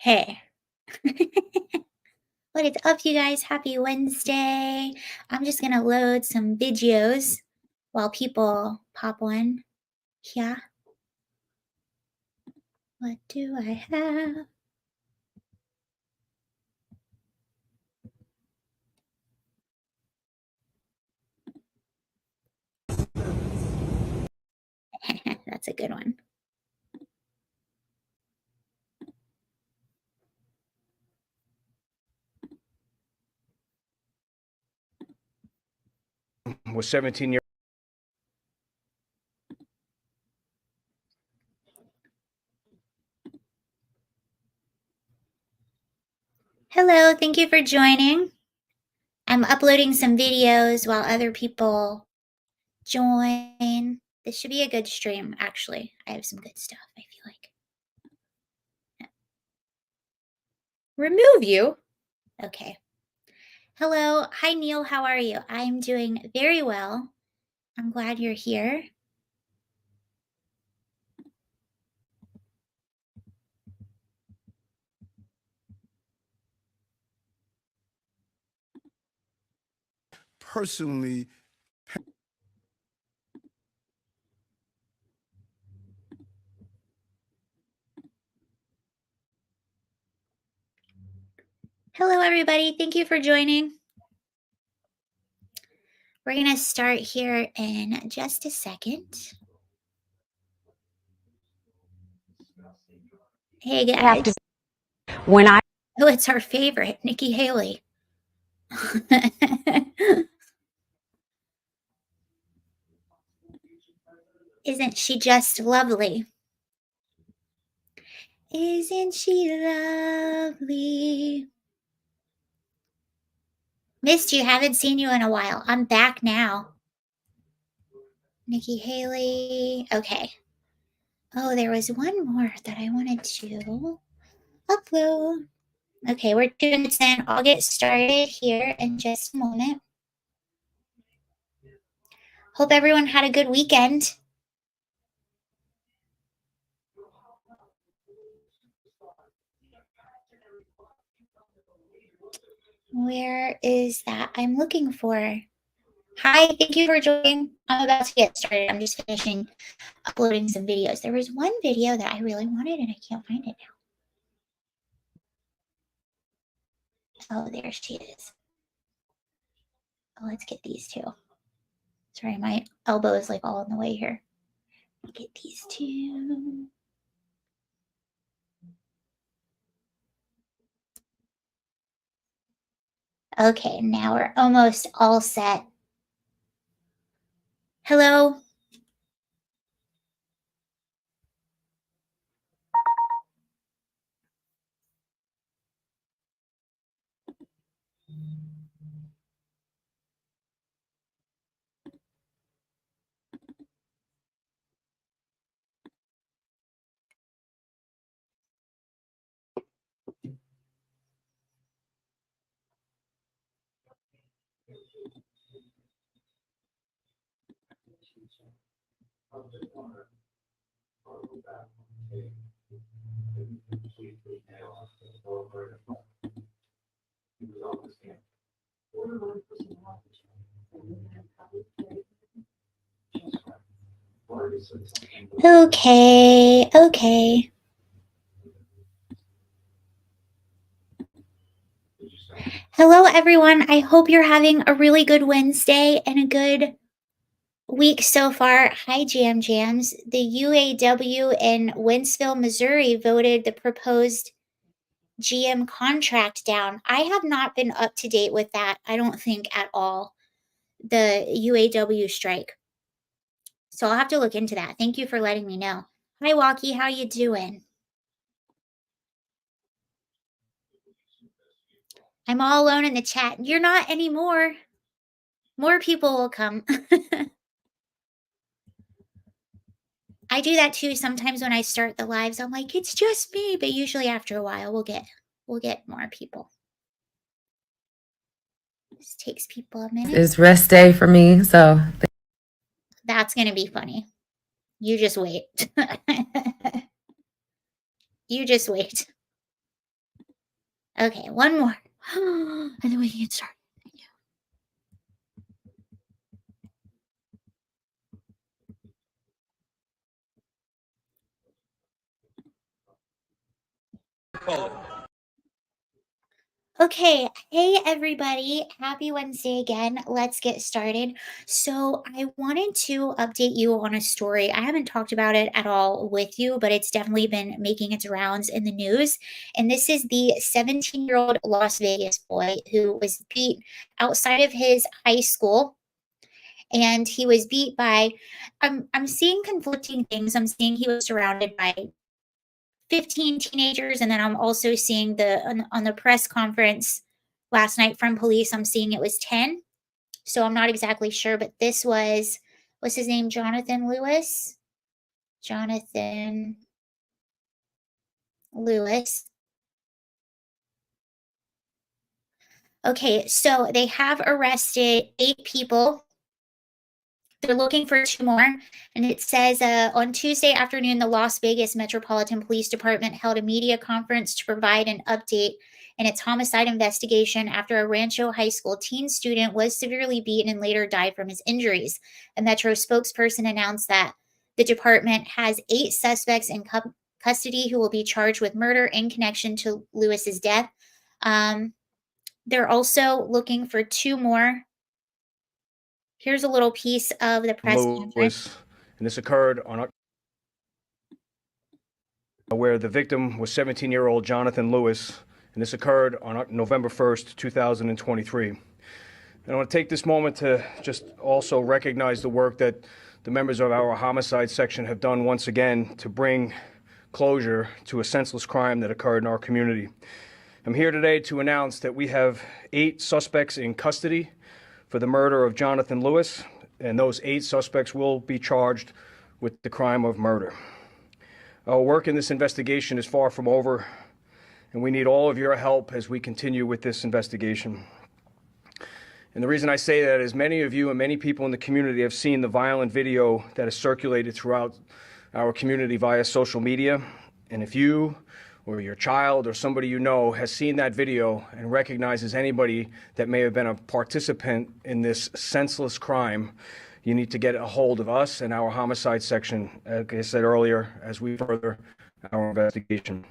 Hey. What is up, you guys? Happy Wednesday. I'm just gonna load some videos while people pop on. Yeah. What do I have? That's a good one. Was 17 years. Hello, thank you for joining. I'm uploading some videos while other people join. This should be a good stream, actually. I have some good stuff, I feel like. Remove you? Okay. Hello. Hi, Neil. How are you? I'm doing very well. I'm glad you're here. Personally, Hello, everybody. Thank you for joining. We're going to start here in just a second. Hey, guys. Oh, it's our favorite, Nikki Haley. Isn't she just lovely? Isn't she lovely? Missed you. Haven't seen you in a while. I'm back now. Nikki Haley. Okay. Oh, there was one more that I wanted to upload. Okay, we're 2 minutes in. I'll get started here in just a moment. Hope everyone had a good weekend. Where is that? I'm looking for. Hi, thank you for joining. I'm about to get started. I'm just finishing uploading some videos. There was one video that I really wanted and I can't find it now. Oh, there she is. Oh, let's get these two. Sorry, my elbow is like all in the way here. Get these two. Okay, now we're almost all set. Hello. Okay. Hello, everyone. I hope you're having a really good Wednesday and a good week so far. Hi, Jam Jams. The UAW in Wentzville, Missouri voted the proposed GM contract down. I have not been up to date with that, I don't think at all, the UAW strike. So I'll have to look into that. Thank you for letting me know. Hi, Walkie. How you doing? I'm all alone in the chat. You're not anymore. More people will come. I do that too sometimes when I start the lives. I'm like, it's just me, but usually after a while we'll get more people. This takes people a minute. It's rest day for me, so That's gonna be funny. You just wait. You just wait. Okay, one more. And then we can get started. Thank you. Okay, hey everybody, happy Wednesday again. Let's get started. So, I wanted to update you on a story. I haven't talked about it at all with you, but it's definitely been making its rounds in the news. And this is the 17-year-old Las Vegas boy who was beat outside of his high school. And he was beat by, I'm seeing conflicting things. I'm seeing he was surrounded by 15 teenagers, and then I'm also seeing on the press conference last night from police, I'm seeing it was 10. So I'm not exactly sure, but this was what's his name? Jonathan Lewis. Jonathan Lewis. Okay, so they have arrested 8 people. They're looking for 2 more, and it says, on Tuesday afternoon, the Las Vegas Metropolitan Police Department held a media conference to provide an update in its homicide investigation after a Rancho High School teen student was severely beaten and later died from his injuries. A Metro spokesperson announced that the department has 8 suspects in custody who will be charged with murder in connection to Lewis's death. Um, they're also looking for 2 more. Here's a little piece of the press conference. Lewis, and this occurred on where the victim was 17-year-old Jonathan Lewis, and this occurred on November 1st, 2023. And I want to take this moment to just also recognize the work that the members of our homicide section have done once again to bring closure to a senseless crime that occurred in our community. I'm here today to announce that we have 8 suspects in custody for the murder of Jonathan Lewis, and those 8 suspects will be charged with the crime of murder. Our work in this investigation is far from over, and we need all of your help as we continue with this investigation. And the reason I say that is many of you and many people in the community have seen the violent video that has circulated throughout our community via social media. And if you or your child or somebody you know has seen that video and recognizes anybody that may have been a participant in this senseless crime, you need to get a hold of us and our homicide section, like I said earlier, as we further our investigation.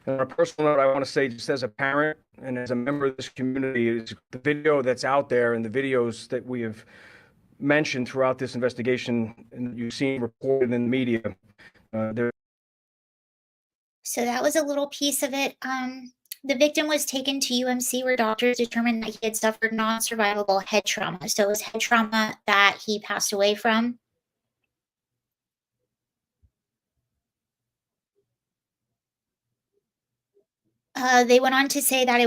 And on a personal note, I want to say, just as a parent and as a member of this community, is the video that's out there and the videos that we have mentioned throughout this investigation and you've seen reported in the media, So that was a little piece of it. The victim was taken to UMC where doctors determined that he had suffered non-survivable head trauma. So it was head trauma that he passed away from. They went on to say that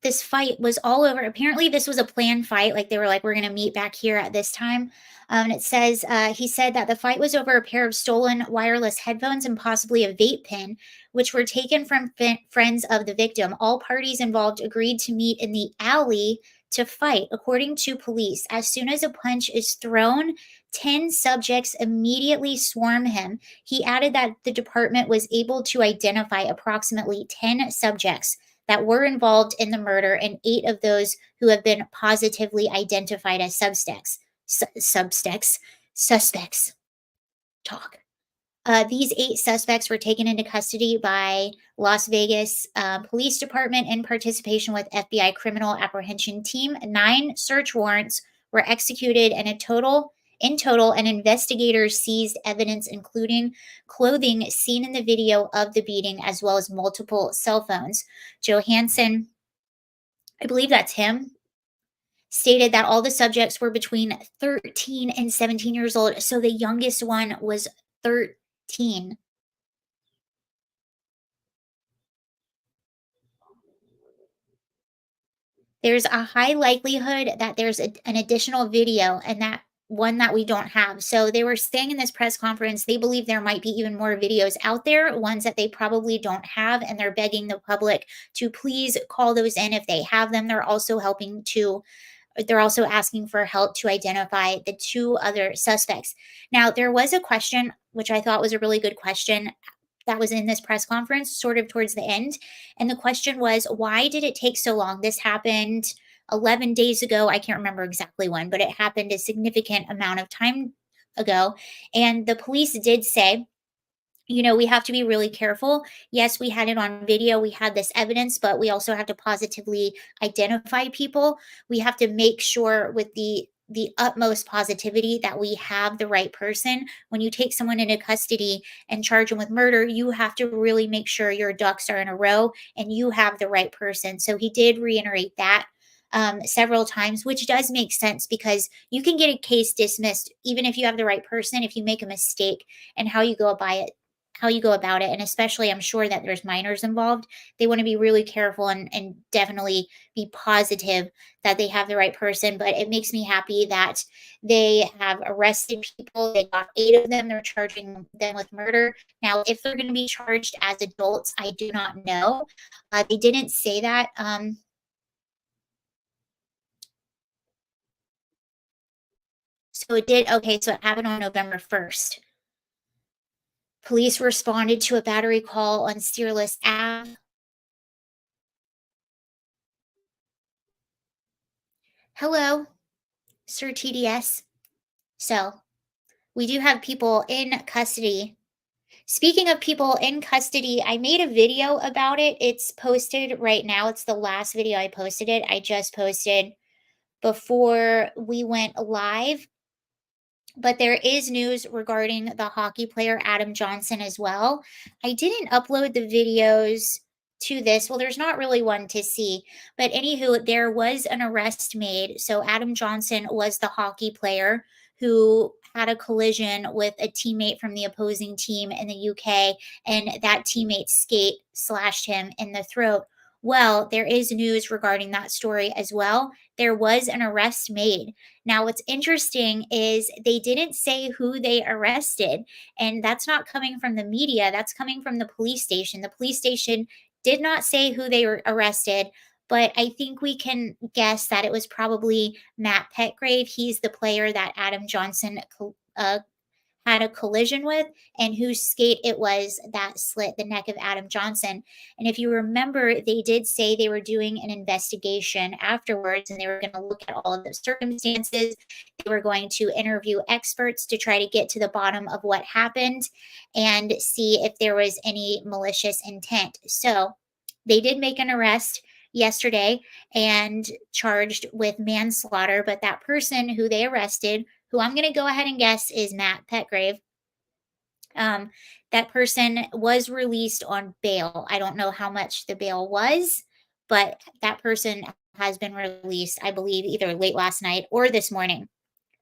this fight was all over. Apparently, this was a planned fight. Like they were like, we're going to meet back here at this time. And it says, he said that the fight was over a pair of stolen wireless headphones and possibly a vape pen, which were taken from friends of the victim. All parties involved agreed to meet in the alley to fight, according to police. As soon as a punch is thrown, 10 subjects immediately swarm him. He added that the department was able to identify approximately 10 subjects that were involved in the murder, and 8 of those who have been positively identified as suspects. Talk. These 8 suspects were taken into custody by Las Vegas Police Department in participation with FBI Criminal Apprehension Team. 9 search warrants were executed, and in total, and investigators seized evidence including clothing seen in the video of the beating, as well as multiple cell phones. Johansson, I believe that's him, stated that all the subjects were between 13 and 17 years old. So the youngest one was 13. There's a high likelihood that there's an additional video, and that one that we don't have. So they were saying in this press conference, they believe there might be even more videos out there, ones that they probably don't have, and they're begging the public to please call those in if they have them. They're also asking for help to identify the 2 other suspects. Now, there was a question, which I thought was a really good question, that was in this press conference, sort of towards the end. And the question was, why did it take so long? This happened 11 days ago. I can't remember exactly when, but it happened a significant amount of time ago. And the police did say, we have to be really careful. Yes, we had it on video, we had this evidence, but we also have to positively identify people. We have to make sure with the utmost positivity that we have the right person. When you take someone into custody and charge them with murder, you have to really make sure your ducks are in a row and you have the right person. So he did reiterate that several times, which does make sense because you can get a case dismissed even if you have the right person, if you make a mistake and how you go about it. And especially, I'm sure that there's minors involved. They want to be really careful and definitely be positive that they have the right person. But it makes me happy that they have arrested people. They got 8 of them. They're charging them with murder. Now, if they're going to be charged as adults, I do not know. They didn't say that. So it did. Okay, so it happened on November 1st. Police responded to a battery call on Steerless Ave. Hello, Sir TDS. So we do have people in custody. Speaking of people in custody, I made a video about it. It's posted right now. It's the last video I posted it. I just posted before we went live. But there is news regarding the hockey player Adam Johnson as well. I didn't upload the videos to this. Well, there's not really one to see. But anywho, there was an arrest made. So Adam Johnson was the hockey player who had a collision with a teammate from the opposing team in the UK, and that teammate's skate slashed him in the throat. Well, there is news regarding that story as well. There was an arrest made. Now, what's interesting is they didn't say who they arrested, and that's not coming from the media. That's coming from the police station. The police station did not say who they were arrested, but I think we can guess that it was probably Matt Petgrave. He's the player that Adam Johnson had a collision with and whose skate it was that slit the neck of Adam Johnson. And if you remember, they did say they were doing an investigation afterwards and they were going to look at all of the circumstances. They were going to interview experts to try to get to the bottom of what happened and see if there was any malicious intent. So they did make an arrest yesterday and charged with manslaughter, but that person who they arrested, who I'm going to go ahead and guess is Matt Petgrave. That person was released on bail. I don't know how much the bail was, but that person has been released, I believe, either late last night or this morning.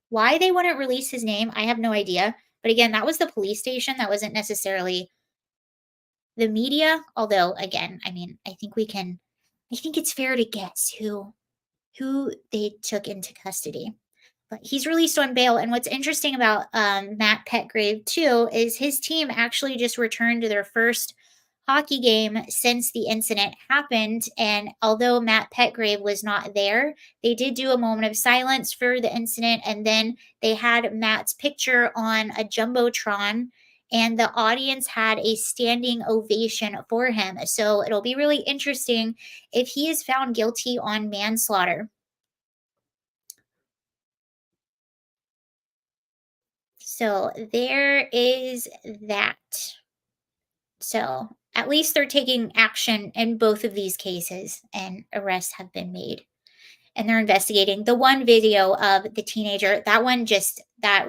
Why they wouldn't release his name, I have no idea. But again, that was the police station. That wasn't necessarily the media. Although, again, I mean, I think it's fair to guess who they took into custody. But he's released on bail. And what's interesting about Matt Petgrave, too, is his team actually just returned to their first hockey game since the incident happened. And although Matt Petgrave was not there, they did do a moment of silence for the incident. And then they had Matt's picture on a Jumbotron, and the audience had a standing ovation for him. So it'll be really interesting if he is found guilty on manslaughter. So there is that. So at least they're taking action in both of these cases and arrests have been made. And they're investigating. The one video of the teenager, that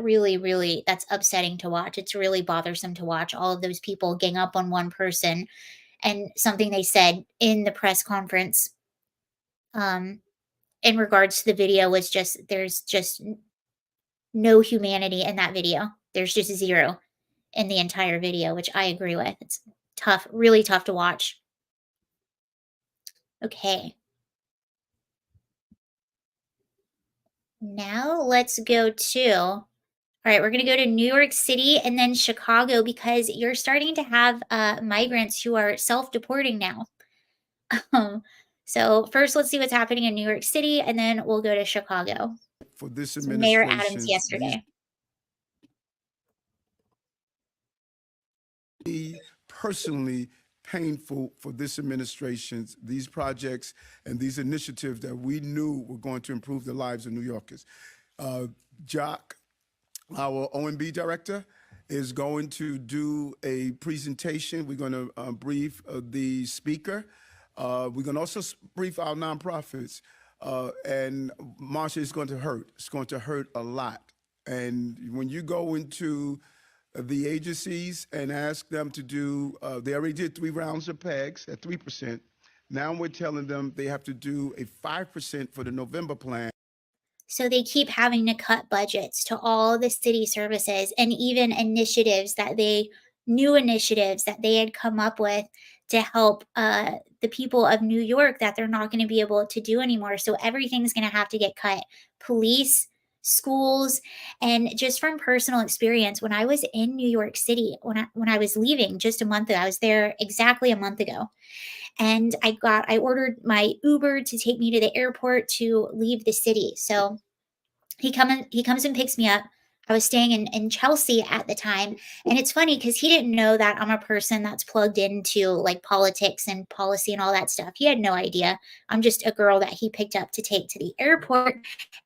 really, that's upsetting to watch. It's really bothersome to watch all of those people gang up on one person. And something they said in the press conference in regards to the video was there's just no humanity in that video. There's just zero in the entire video, which I agree with. It's tough, really tough to watch. Okay. Now let's go to, all right, we're going to go to New York City and then Chicago because you're starting to have migrants who are self-deporting now. So first, let's see what's happening in New York City, and then we'll go to Chicago. For this So Mayor administration, Adams yesterday. personally painful for this administration, these projects and these initiatives that we knew were going to improve the lives of New Yorkers. Jock, our OMB director, is going to do a presentation. We're going to brief the speaker. We're going to also brief our nonprofits. And Marsha, it's going to hurt. It's going to hurt a lot. And when you go into the agencies and ask them to do, they already did 3 rounds of PEGs at 3%. Now we're telling them they have to do a 5% for the November plan. So they keep having to cut budgets to all the city services and even new initiatives that they had come up with to help the people of New York that they're not going to be able to do anymore. So everything's going to have to get cut. Police, schools, and just from personal experience, when I was in New York City, when I was leaving just a month ago, I was there exactly a month ago. And I ordered my Uber to take me to the airport to leave the city. So he comes and picks me up. I was staying in Chelsea at the time. And it's funny because he didn't know that I'm a person that's plugged into like politics and policy and all that stuff. He had no idea. I'm just a girl that he picked up to take to the airport.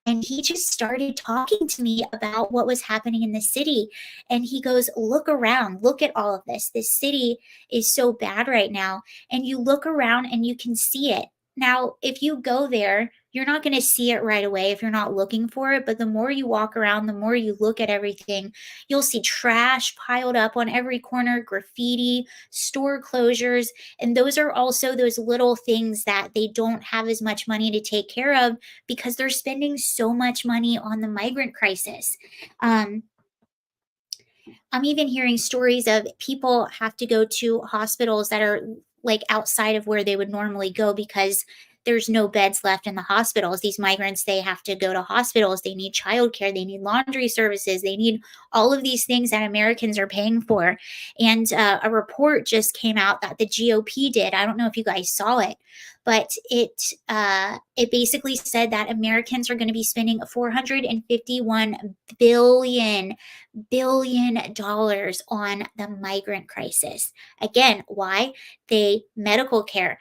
And he just started talking to me about what was happening in the city. And he goes, look around, look at all of this. This city is so bad right now. And you look around and you can see it. Now, if you go there, you're not going to see it right away if you're not looking for it. But the more you walk around, the more you look at everything, you'll see trash piled up on every corner, graffiti, store closures. And those are also those little things that they don't have as much money to take care of because they're spending so much money on the migrant crisis. I'm even hearing stories of people have to go to hospitals that are like outside of where they would normally go because there's no beds left in the hospitals. These migrants, they have to go to hospitals. They need childcare. They need laundry services. They need all of these things that Americans are paying for. And a report just came out that the GOP did. I don't know if you guys saw it, but it basically said that Americans are going to be spending $451 billion on the migrant crisis. Again, why? Medical care,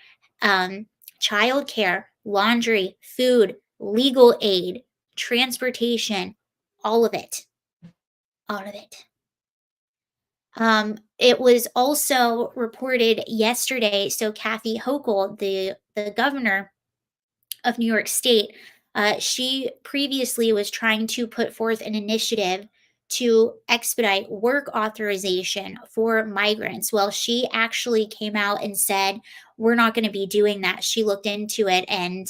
child care, laundry, food, legal aid, transportation, all of it. All of it. It was also reported yesterday. So Kathy Hochul, the governor of New York State, she previously was trying to put forth an initiative to expedite work authorization for migrants. Well, she actually came out and said, we're not going to be doing that. She looked into it and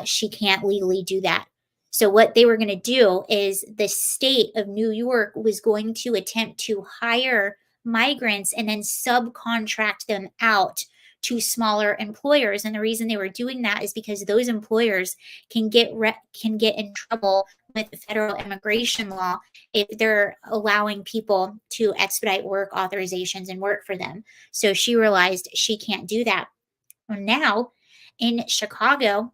she can't legally do that. So what they were going to do is the state of New York was going to attempt to hire migrants and then subcontract them out to smaller employers. And the reason they were doing that is because those employers can get in trouble with the federal immigration law if they're allowing people to expedite work authorizations and work for them. So she realized she can't do that. Well, now in Chicago,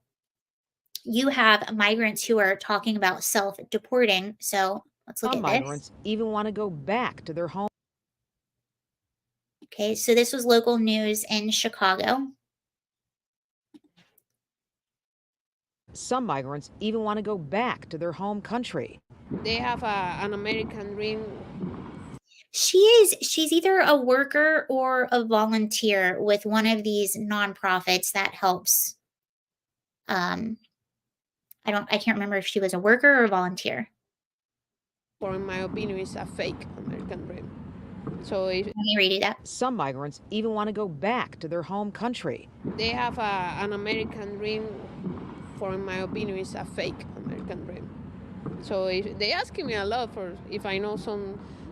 you have migrants who are talking about self-deporting. So let's look Some at this. migrants even want to go back to their home. Okay, so this was local news in Chicago. Some migrants even want to go back to their home country. They have an American dream. She's either a worker or a volunteer with one of these nonprofits that helps. I can't remember if she was a worker or a volunteer. For in my opinion, is a fake American dream. So if Let me redo that. Some migrants even want to go back to their home country. they have an American dream, for in my opinion, is a fake American dream. So if they asking me a lot for if I know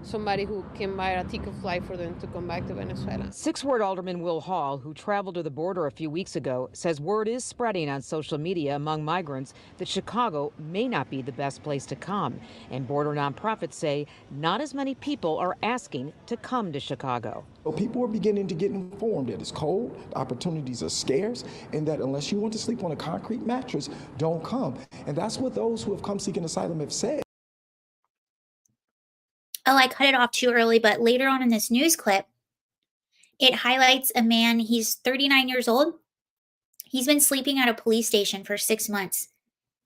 somebody who can buy a ticket flight for them to come back to Venezuela. Sixth-Ward Alderman Will Hall, who traveled to the border a few weeks ago, says word is spreading on social media among migrants that Chicago may not be the best place to come. And border nonprofits say not as many people are asking to come to Chicago. So people are beginning to get informed that it's cold, the opportunities are scarce, and that unless you want to sleep on a concrete mattress, don't come. And that's what those who have come seeking asylum have said. Oh, I cut it off too early, but later on in this news clip, it highlights a man, he's 39 years old. He's been sleeping at a police station for 6 months,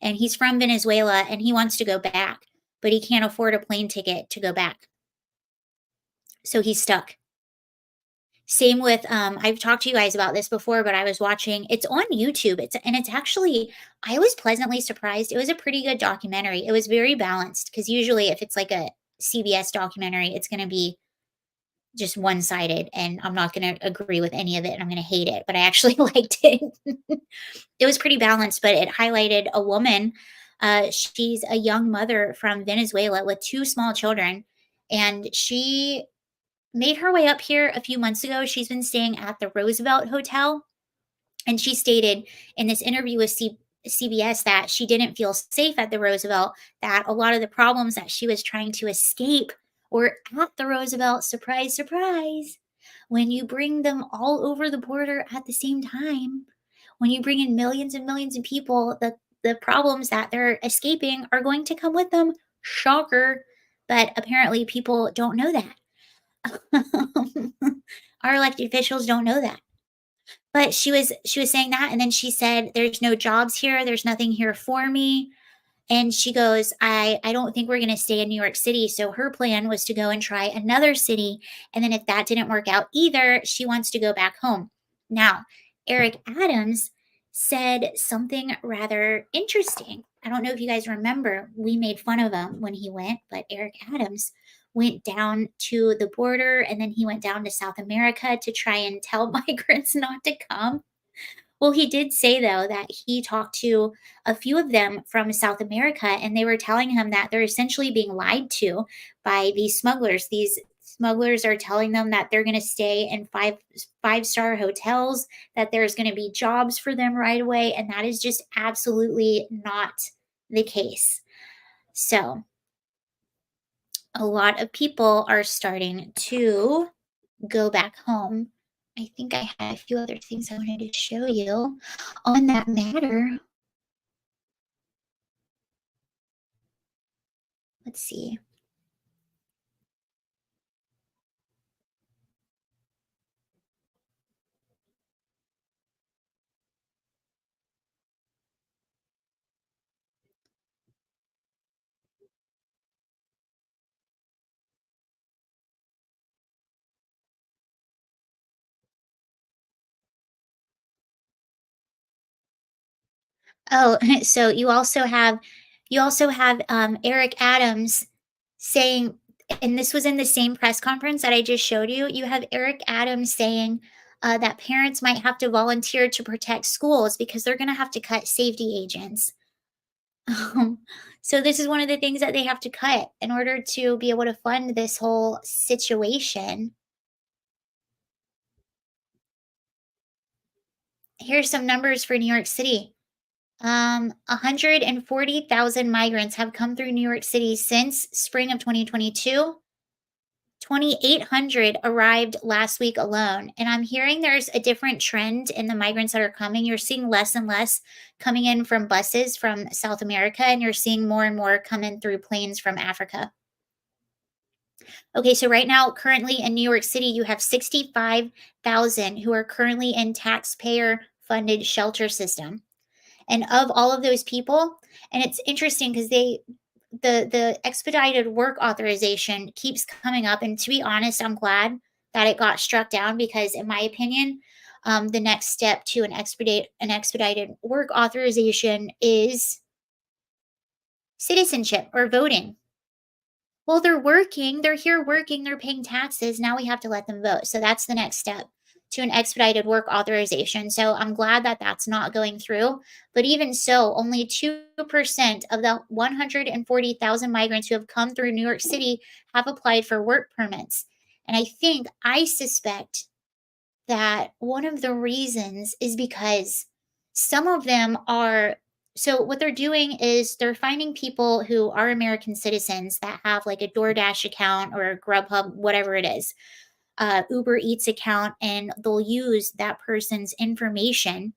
and he's from Venezuela, and he wants to go back, but he can't afford a plane ticket to go back. So he's stuck. Same with, I've talked to you guys about this before, but I was watching, it's on YouTube. It's actually, I was pleasantly surprised. It was a pretty good documentary. It was very balanced because usually if it's like a CBS documentary, it's going to be just one-sided and I'm not going to agree with any of it and I'm going to hate it, but I actually liked it. It was pretty balanced, but it highlighted a woman. She's a young mother from Venezuela with 2 small children, and she made her way up here a few months ago. She's been staying at the Roosevelt Hotel, and she stated in this interview with CBS that she didn't feel safe at the Roosevelt, that a lot of the problems that she was trying to escape were at the Roosevelt. Surprise, surprise. When you bring them all over the border at the same time, when you bring in millions and millions of people, the problems that they're escaping are going to come with them. Shocker. But apparently people don't know that. Our elected officials don't know that. But she was saying that, and then she said, "There's no jobs here. There's nothing here for me." And she goes, I don't think we're going to stay in New York City. So her plan was to go and try another city. And then if that didn't work out either, she wants to go back home. Now, Eric Adams said something rather interesting. I don't know if you guys remember, we made fun of him when he went, but Eric Adams went down to the border and then he went down to South America to try and tell migrants not to come. Well, he did say, though, that he talked to a few of them from South America, and they were telling him that they're essentially being lied to by these smugglers. These smugglers are telling them that they're going to stay in five-star hotels, that there's going to be jobs for them right away, and that is just absolutely not the case. So, a lot of people are starting to go back home. I think I had a few other things I wanted to show you on that matter. Let's see. Oh, so you also have Eric Adams saying, and this was in the same press conference that I just showed you. You have Eric Adams saying that parents might have to volunteer to protect schools because they're going to have to cut safety agents. Um, so this is one of the things that they have to cut in order to be able to fund this whole situation. Here's some numbers for New York City. 140,000 migrants have come through New York City since spring of 2022. 2,800 arrived last week alone. And I'm hearing there's a different trend in the migrants that are coming. You're seeing less and less coming in from buses from South America, and you're seeing more and more coming through planes from Africa. Okay, so right now, currently in New York City, you have 65,000 who are currently in taxpayer funded shelter system. And of all of those people, and it's interesting because the expedited work authorization keeps coming up, and to be honest, I'm glad that it got struck down because, in my opinion, the next step to an expedited work authorization is citizenship or voting. Well, they're working, they're here working, they're paying taxes. Now we have to let them vote. So that's the next step to an expedited work authorization. So I'm glad that that's not going through. But even so, only 2% of the 140,000 migrants who have come through New York City have applied for work permits. And I suspect that one of the reasons is because some of them are, so what they're doing is they're finding people who are American citizens that have like a DoorDash account or a Grubhub, whatever it is, Uber Eats account, and they'll use that person's information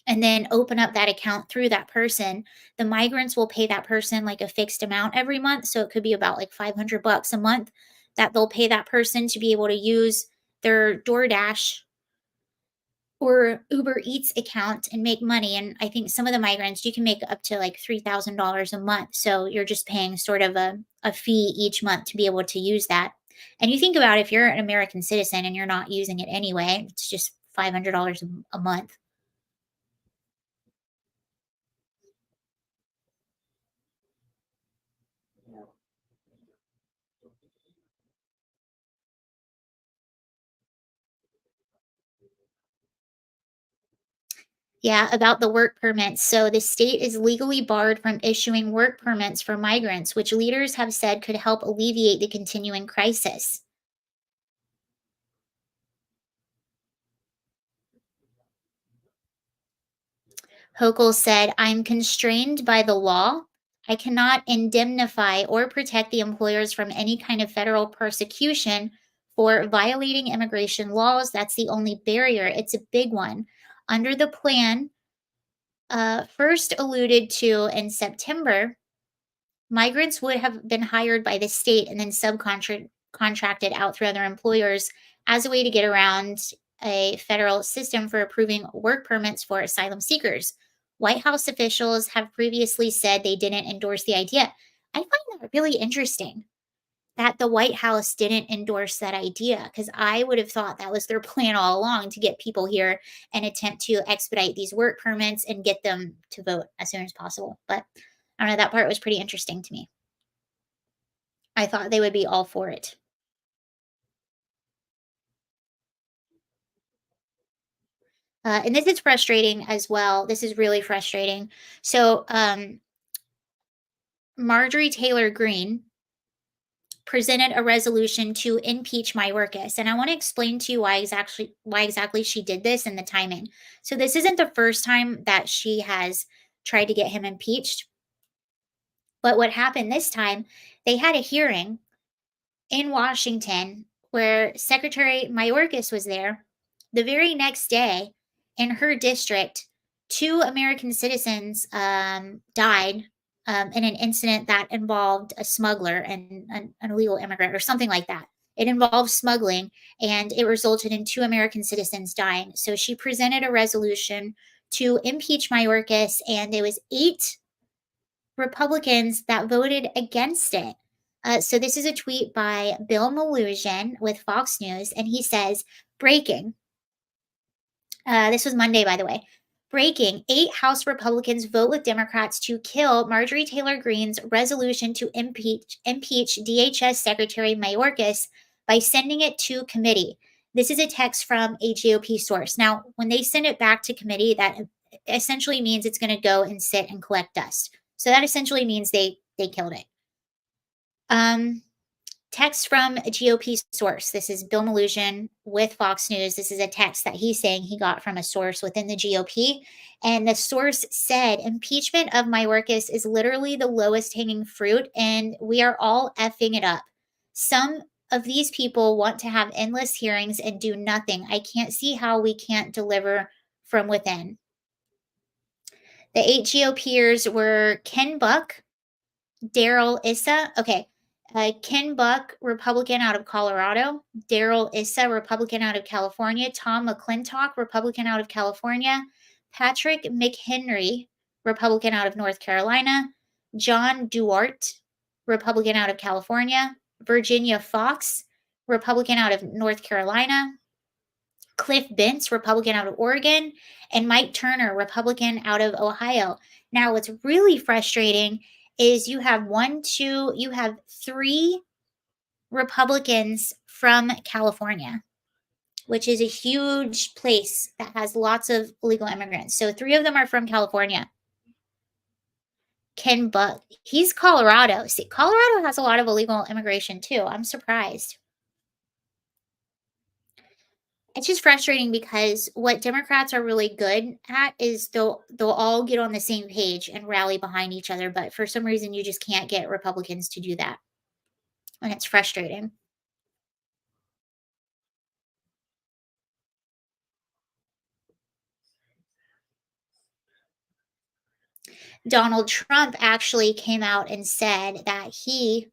and then open up that account through that person. The migrants will pay that person like a fixed amount every month. So it could be about like $500 a month that they'll pay that person to be able to use their DoorDash or Uber Eats account and make money. And I think some of the migrants, you can make up to like $3,000 a month. So you're just paying sort of a fee each month to be able to use that. And you think about if you're an American citizen and you're not using it anyway, it's just $500 a month. Yeah, about the work permits. So the state is legally barred from issuing work permits for migrants, which leaders have said could help alleviate the continuing crisis. Hochul said, I'm constrained by the law. I cannot indemnify or protect the employers from any kind of federal persecution for violating immigration laws. That's the only barrier. It's a big one. Under the plan, first alluded to in September, migrants would have been hired by the state and then subcontracted out through other employers as a way to get around a federal system for approving work permits for asylum seekers. White House officials have previously said they didn't endorse the idea. I find that really interesting that the White House didn't endorse that idea because I would have thought that was their plan all along to get people here and attempt to expedite these work permits and get them to vote as soon as possible. But I don't know, that part was pretty interesting to me. I thought they would be all for it. And this is frustrating as well. This is really frustrating. So, Marjorie Taylor Greene presented a resolution to impeach Mayorkas, and I want to explain to you why exactly she did this and the timing. So, this isn't the first time that she has tried to get him impeached. But what happened this time, they had a hearing in Washington where Secretary Mayorkas was there. The very next day, in her district, 2 American citizens died in an incident that involved a smuggler and an illegal immigrant or something like that. It involved smuggling and it resulted in 2 American citizens dying. So she presented a resolution to impeach Mayorkas, and it was 8 Republicans that voted against it. So this is a tweet by Bill Melugin with Fox News, and he says, breaking. This was Monday, by the way. Breaking, 8 House Republicans vote with Democrats to kill Marjorie Taylor Greene's resolution to impeach DHS Secretary Mayorkas by sending it to committee. This is a text from a GOP source. Now, when they send it back to committee, that essentially means it's going to go and sit and collect dust. So that essentially means they killed it. Text from a GOP source. This is Bill Melugin with Fox News. This is a text that he's saying he got from a source within the GOP. And the source said, impeachment of Mayorkas is literally the lowest hanging fruit, and we are all effing it up. Some of these people want to have endless hearings and do nothing. I can't see how we can't deliver from within. The 8 GOPers were Ken Buck, Darrell Issa. Okay. Ken Buck, Republican out of Colorado. Darrell Issa, Republican out of California. Tom McClintock, Republican out of California. Patrick McHenry, Republican out of North Carolina. John Duarte, Republican out of California. Virginia Fox, Republican out of North Carolina. Cliff Bentz, Republican out of Oregon, and Mike Turner, Republican out of Ohio. Now, what's really frustrating is you have 3 Republicans from California, which is a huge place that has lots of illegal immigrants. So 3 of them are from California. Ken Buck, he's Colorado. See, Colorado has a lot of illegal immigration too. I'm surprised. It's just frustrating because what Democrats are really good at is they'll all get on the same page and rally behind each other, but for some reason you just can't get Republicans to do that. And it's frustrating. Donald Trump actually came out and said that he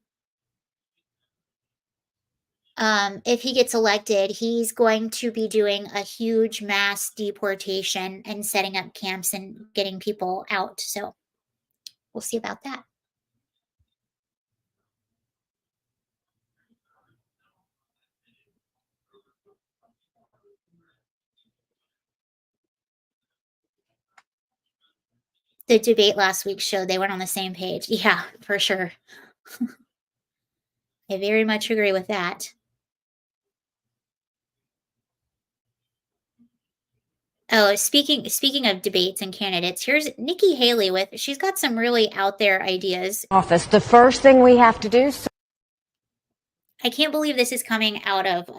if he gets elected, he's going to be doing a huge mass deportation and setting up camps and getting people out. So we'll see about that. The debate last week showed they weren't on the same page. Yeah, for sure. I very much agree with that. Oh, speaking of debates and candidates, here's Nikki Haley she's got some really out there ideas. Office. The first thing we have to do. I can't believe this is coming out of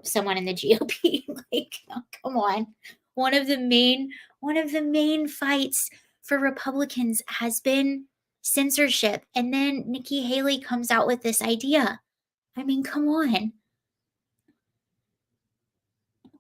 someone in the GOP. Like, oh, come on. One of the main fights for Republicans has been censorship, and then Nikki Haley comes out with this idea. I mean, come on.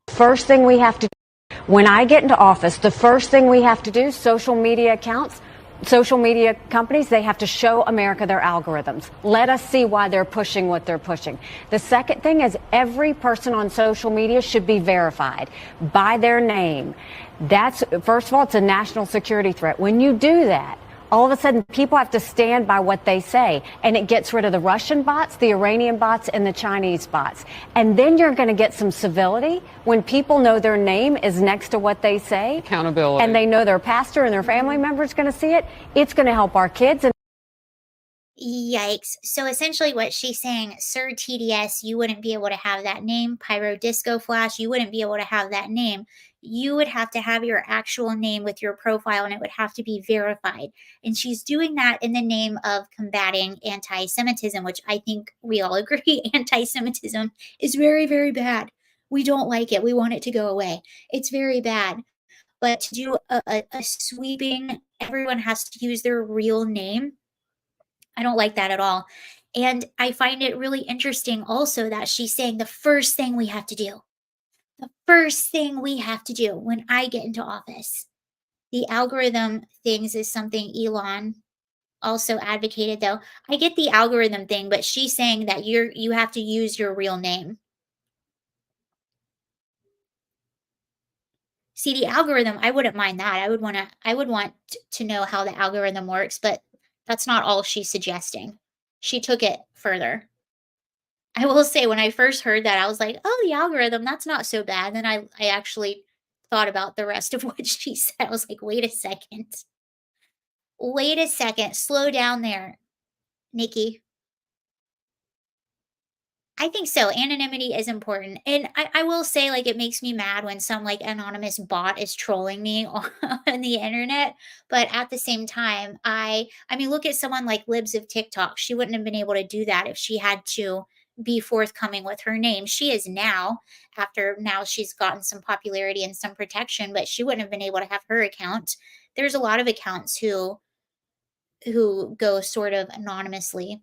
First thing we have to do when I get into office, the first thing we have to do, social media accounts, social media companies, they have to show America their algorithms. Let us see why they're pushing what they're pushing. The second thing is every person on social media should be verified by their name. That's, first of all, it's a national security threat. When you do that, all of a sudden people have to stand by what they say, and it gets rid of the Russian bots, the Iranian bots, and the Chinese bots. And then you're going to get some civility when people know their name is next to what they say. Accountability. And they know their pastor and their family members going to see it. It's going to help our kids. And Yikes. So essentially what she's saying, Sir TDS, you wouldn't be able to have that name. Pyro Disco Flash, you wouldn't be able to have that name. You would have to have your actual name with your profile, and it would have to be verified. And she's doing that in the name of combating anti-Semitism, which I think we all agree anti-Semitism is very, very bad. We don't like it. We want it to go away. It's very bad. But to do a sweeping, everyone has to use their real name, I don't like that at all. And I find it really interesting also that she's saying the first thing we have to do, when I get into office, the algorithm things is something Elon also advocated, though. I get the algorithm thing, but she's saying that you have to use your real name. See, the algorithm, I wouldn't mind that. I would want to know how the algorithm works, but that's not all she's suggesting. She took it further. I will say when I first heard that, I was like, oh, the algorithm, that's not so bad. Then I actually thought about the rest of what she said. I was like, wait a second. Wait a second. Slow down there, Nikki. I think so. Anonymity is important. And I will say, like, it makes me mad when some like anonymous bot is trolling me on the internet. But at the same time, I mean, look at someone like Libs of TikTok. She wouldn't have been able to do that if she had to be forthcoming with her name. She is now, after now she's gotten some popularity and some protection, but she wouldn't have been able to have her account. There's a lot of accounts who go sort of anonymously.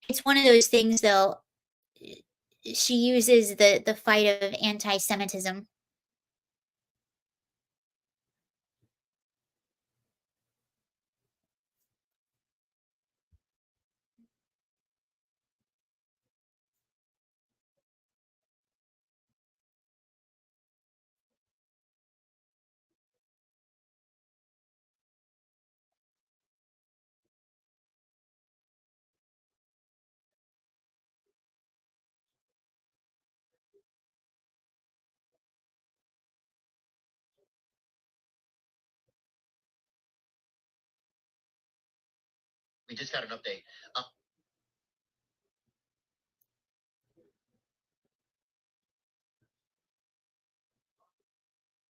It's one of those things, though. She uses the fight of anti-Semitism. We just got an update.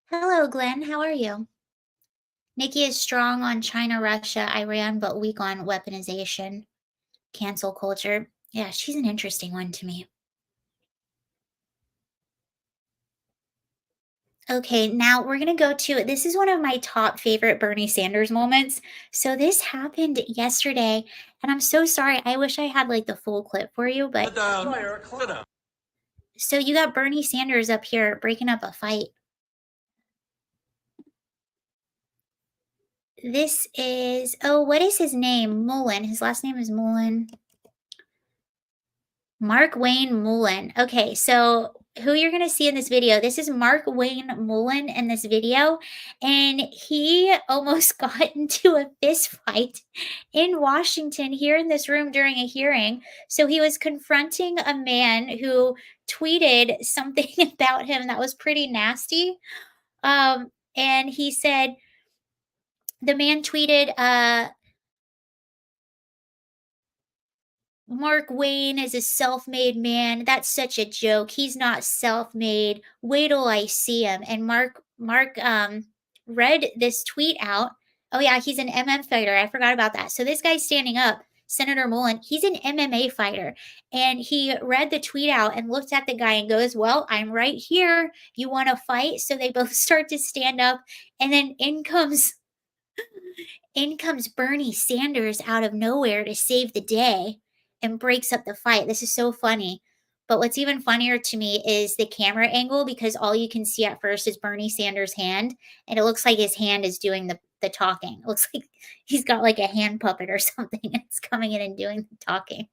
Hello, Glenn. How are you? Nikki is strong on China, Russia, Iran, but weak on weaponization, cancel culture. Yeah, she's an interesting one to me. Okay, now we're going to go to this is one of my top favorite Bernie Sanders moments. So this happened yesterday, and I'm so sorry. I wish I had like the full clip for you, but so you got Bernie Sanders up here breaking up a fight. This is, oh, what is his name? Mullen. His last name is Mullen. Mark Wayne Mullen. Okay, so who you're going to see in this video, this is Mark Wayne Mullen in this video, and he almost got into a fist fight in Washington here in this room during a hearing. So he was confronting a man who tweeted something about him that was pretty nasty. And he said, the man tweeted, Mark Wayne is a self-made man. That's such a joke. He's not self-made. Wait till I see him. And Mark read this tweet out. Oh yeah, he's an MM fighter. I forgot about that. So this guy's standing up, Senator Mullen. He's an MMA fighter. And he read the tweet out and looked at the guy and goes, well, I'm right here. You want to fight? So they both start to stand up. And then in comes Bernie Sanders out of nowhere to save the day and breaks up the fight. This is so funny. But what's even funnier to me is the camera angle, because all you can see at first is Bernie Sanders' hand, and it looks like his hand is doing the talking. It looks like he's got like a hand puppet or something. It's coming in and doing the talking.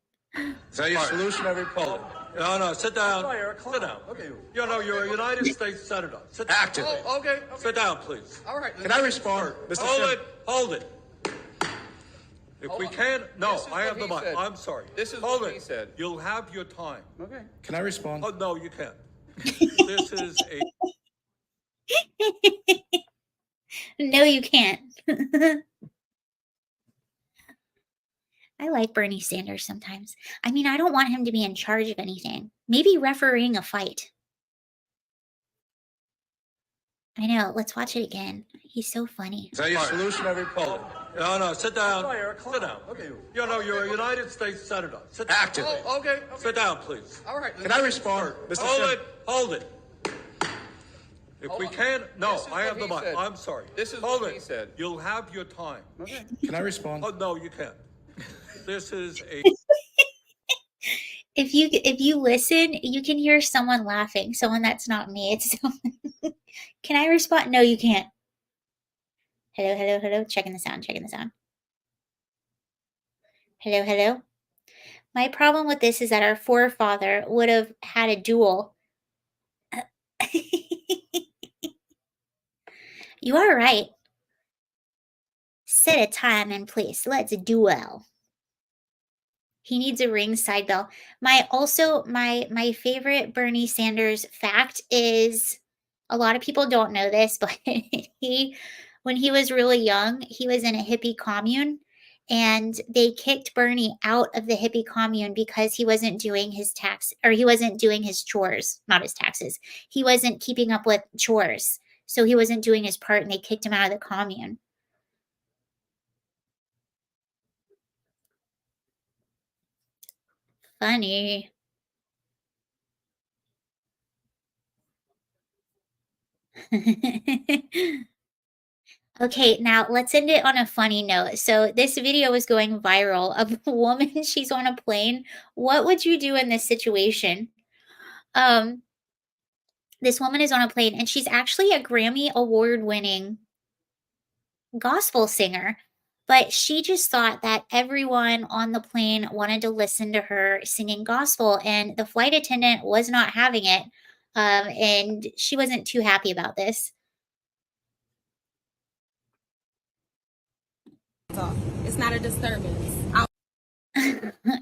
Is that your solution, every Poland? No, sit down. Sit down. Okay. You know, you're a United States Senator. Sit down. Actively. Oh, okay. Sit down, please. All right. Can I respond, Mr. Hold it. If we can, no, I have the mic. I'm sorry. This is Hold what it. he said. You'll have your time. Okay. Can I respond? Oh, no, you can't. This is a... No, you can't. I like Bernie Sanders sometimes. I mean, I don't want him to be in charge of anything. Maybe refereeing a fight. I know. Let's watch it again. He's so funny. Is that your solution, every Poland? No, sit down. Sit down. Okay. You know, you're a United States Senator. Sit down. Actively. Oh, okay. Sit down, please. All right. Can I respond, Mr. Hold it. If we can, no, I have the mic. I'm sorry. This is Hold what it. he said. You'll have your time. Okay. Can I respond? Oh, no, you can't. This is a... If you listen, you can hear someone laughing. Someone that's not me. It's someone. Can I respond? No, you can't. Hello. Checking the sound. Hello. My problem with this is that our forefather would have had a duel. You are right. Set a time and place. Let's duel. He needs a ringside bell. My favorite Bernie Sanders fact is, a lot of people don't know this, but when he was really young, he was in a hippie commune, and they kicked Bernie out of the hippie commune because he wasn't doing his chores, not his taxes. He wasn't keeping up with chores. So he wasn't doing his part, and they kicked him out of the commune. Funny. Okay, now let's end it on a funny note. So this video is going viral of a woman, she's on a plane. What would you do in this situation? This woman is on a plane, and she's actually a Grammy award-winning gospel singer. But she just thought that everyone on the plane wanted to listen to her singing gospel, and the flight attendant was not having it. And she wasn't too happy about this. It's not a disturbance.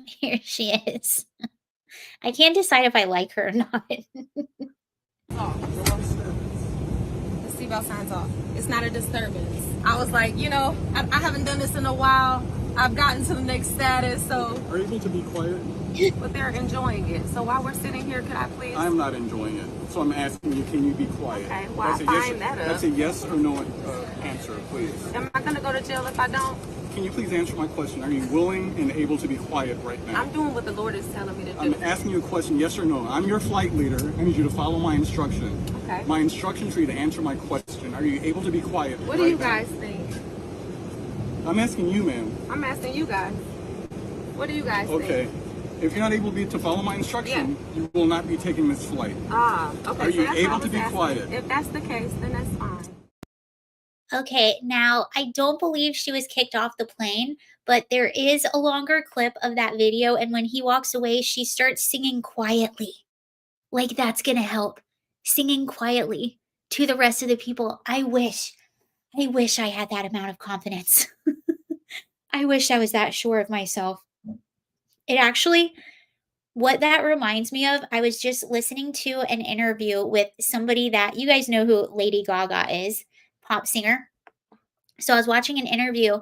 Here she is. I can't decide if I like her or not. The seatbelt sign's off. It's not a disturbance. I was like, I haven't done this in a while. I've gotten to the next status, so. Are you able to be quiet? But they're enjoying it. So while we're sitting here, could I please? I'm not enjoying it. So I'm asking you, can you be quiet? Okay, well, That's a yes or no answer, please. Am I going to go to jail if I don't? Can you please answer my question? Are you willing and able to be quiet right now? I'm doing what the Lord is telling me to do. I'm asking you a question, yes or no. I'm your flight leader. I need you to follow my instruction. Okay. My instruction for you to answer my question. Are you able to be quiet What do you guys think? I'm asking you, ma'am. I'm asking you guys. What do you guys think? Okay. If you're not able to follow my instruction, you will not be taking this flight. Okay. Are you able to be quiet? If that's the case, then that's fine. Okay, now I don't believe she was kicked off the plane, but there is a longer clip of that video. And when he walks away, she starts singing quietly. Like that's going to help. Singing quietly to the rest of the people. I wish I had that amount of confidence. I wish I was that sure of myself. It actually, what that reminds me of, I was just listening to an interview with somebody that you guys know who Lady Gaga is, pop singer. So I was watching an interview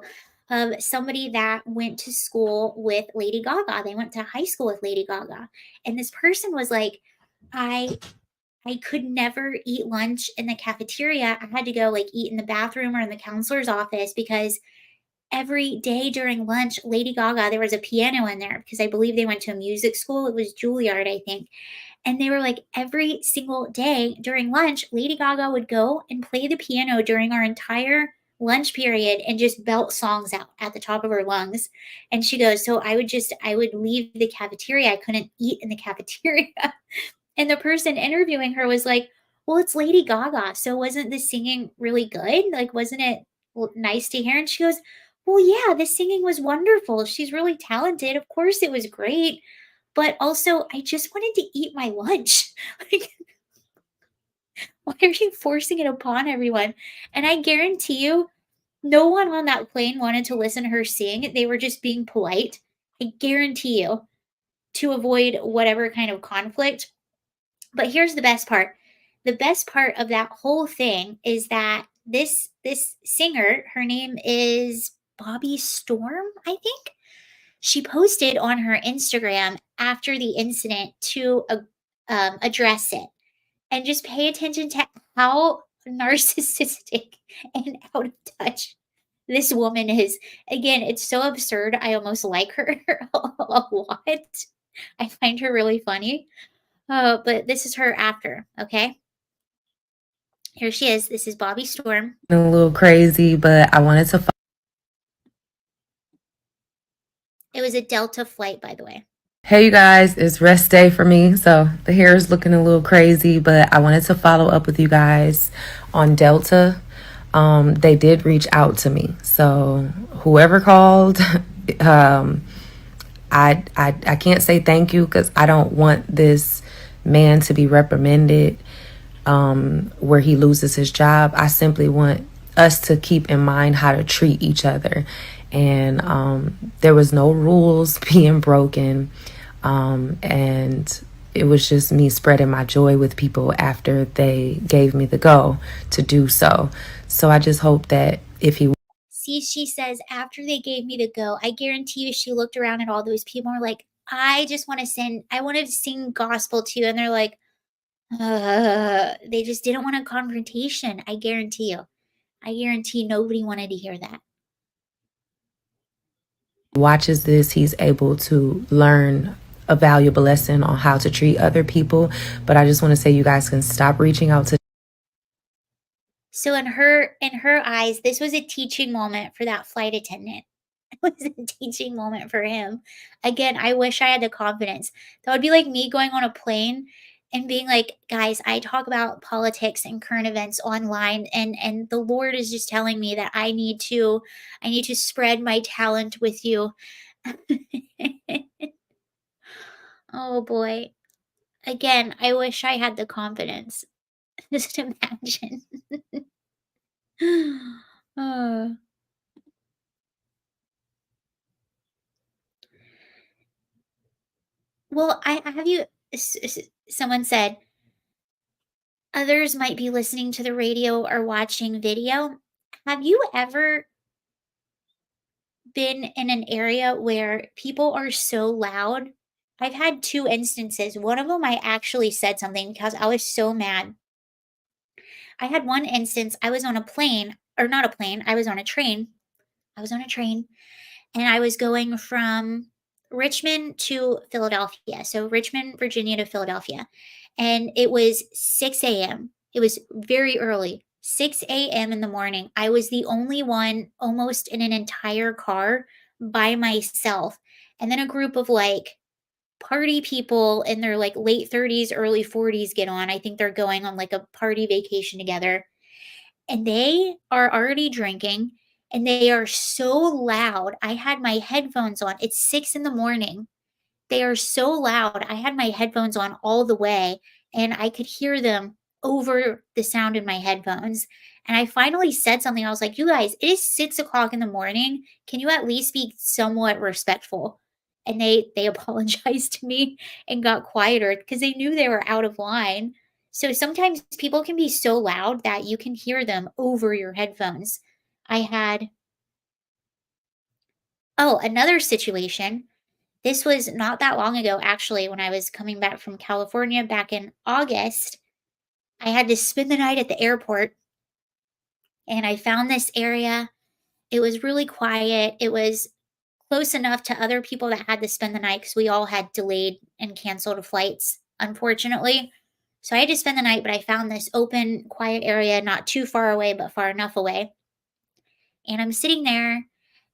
of somebody that went to school with Lady Gaga. They went to high school with Lady Gaga. And this person was like, I could never eat lunch in the cafeteria. I had to go like eat in the bathroom or in the counselor's office because every day during lunch, Lady Gaga, there was a piano in there because I believe they went to a music school. It was Juilliard, I think. And they were like, every single day during lunch, Lady Gaga would go and play the piano during our entire lunch period and just belt songs out at the top of her lungs. And she goes, so I would leave the cafeteria. I couldn't eat in the cafeteria. And the person interviewing her was like, well, it's Lady Gaga. So wasn't the singing really good? Like, wasn't it nice to hear? And she goes, well, yeah, the singing was wonderful. She's really talented. Of course it was great. But also, I just wanted to eat my lunch. Like, why are you forcing it upon everyone? And I guarantee you, no one on that plane wanted to listen to her sing. They were just being polite. I guarantee you, to avoid whatever kind of conflict. But here's the best part. The best part of that whole thing is that this singer, her name is Bobby Storm, I think. She posted on her Instagram after the incident to address it and just pay attention to how narcissistic and out of touch this woman is. Again, it's so absurd. I almost like her a lot. I find her really funny. But this is her after, okay? Here she is. This is Bobby Storm. A little crazy, but I wanted to. It was a Delta flight, by the way. Hey, you guys, it's rest day for me. So the hair is looking a little crazy, but I wanted to follow up with you guys on Delta. They did reach out to me. So whoever called, I can't say thank you because I don't want this man to be reprimanded where he loses his job. I simply want us to keep in mind how to treat each other. And there was no rules being broken. And it was just me spreading my joy with people after they gave me the go to do so. So I just hope that if he... See, she says, after they gave me the go, I guarantee you she looked around at all those people and were like, I wanted to sing gospel too. And they're like, they just didn't want a confrontation. I guarantee you. I guarantee nobody wanted to hear that. watches this, he's able to learn a valuable lesson on how to treat other people. But I just want to say you guys can stop reaching out to... So in her eyes, this was a teaching moment for that flight attendant. It was a teaching moment for him. Again, I wish I had the confidence. That would be like me going on a plane and being like, guys, I talk about politics and current events online, and the Lord is just telling me that I need to spread my talent with you. Oh boy. Again, I wish I had the confidence. Just imagine. Well, I have you. Someone said others might be listening to the radio or watching video. Have you ever been in an area where people are so loud? I've had 2 instances. One of them I actually said something because I was so mad. I had one instance, I was on a plane, or not a plane, I was on a train. And I was going from Richmond to Philadelphia. So Richmond, Virginia to Philadelphia. And it was 6 a.m. It was very early. 6 a.m. in the morning. I was the only one almost in an entire car by myself. And then a group of like party people in their like late 30s, early 40s get on. I think they're going on like a party vacation together. and they are already drinking and they are so loud. I had my headphones on. It's 6 in the morning. They are so loud. I had my headphones on all the way and I could hear them over the sound in my headphones. And I finally said something. I was like, you guys, it is 6 o'clock in the morning. Can you at least be somewhat respectful? And they apologized to me and got quieter because they knew they were out of line. So sometimes people can be so loud that you can hear them over your headphones. I had another situation. This was not that long ago, actually, when I was coming back from California back in August. I had to spend the night at the airport and I found this area. It was really quiet. It was close enough to other people that had to spend the night because we all had delayed and canceled flights, unfortunately. So I had to spend the night, but I found this open, quiet area, not too far away, but far enough away. And I'm sitting there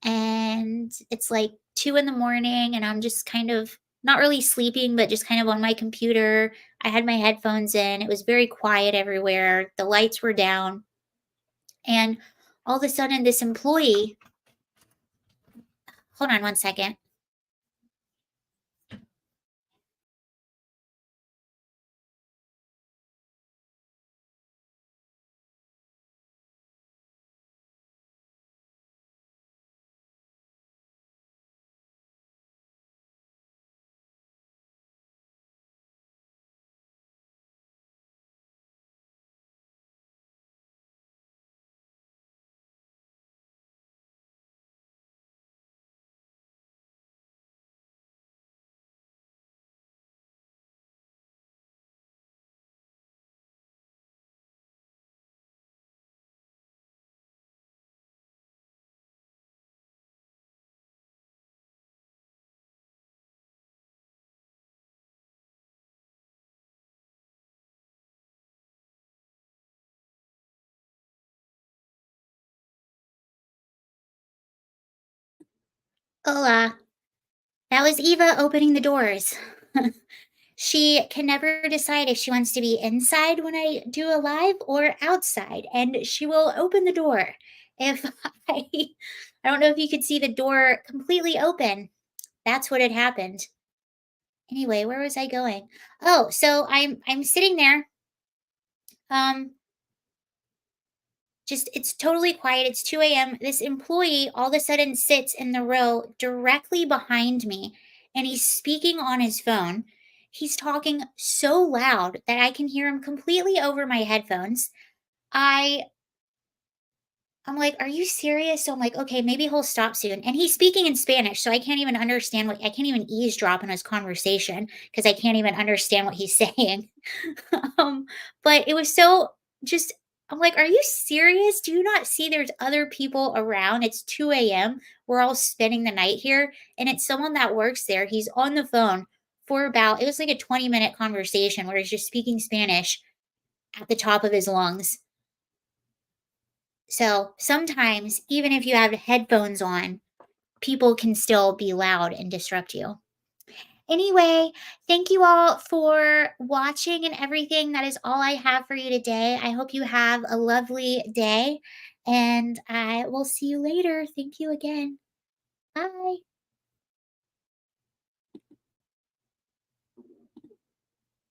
and it's like 2 in the morning and I'm just kind of not really sleeping, but just kind of on my computer. I had my headphones in. It was very quiet everywhere. The lights were down. And all of a sudden, this employee, hold on one second. Hola. That was Eva opening the doors. She can never decide if she wants to be inside when I do a live or outside, and she will open the door. If I I don't know if you could see the door completely open. That's what had happened. Anyway, where was I going? Oh, so I'm sitting there. Um, just it's totally quiet. It's 2 a.m. This employee all of a sudden sits in the row directly behind me and he's speaking on his phone. He's talking so loud that I can hear him completely over my headphones. I I'm like, "Are you serious?" So I'm like, "Okay, maybe he'll stop soon." And he's speaking in Spanish, so I can't even understand what I can't even eavesdrop on his conversation because I can't even understand what he's saying. Um, but it was so just I'm like, "Are you serious? Do you not see there's other people around? It's 2 a.m. We're all spending the night here, and it's someone that works there. He's on the phone for about it was like a 20-minute conversation where he's just speaking Spanish at the top of his lungs. So sometimes, even if you have headphones on, people can still be loud and disrupt you. Anyway, thank you all for watching and everything. That is all I have for you today. I hope you have a lovely day and I will see you later. Thank you again. Bye.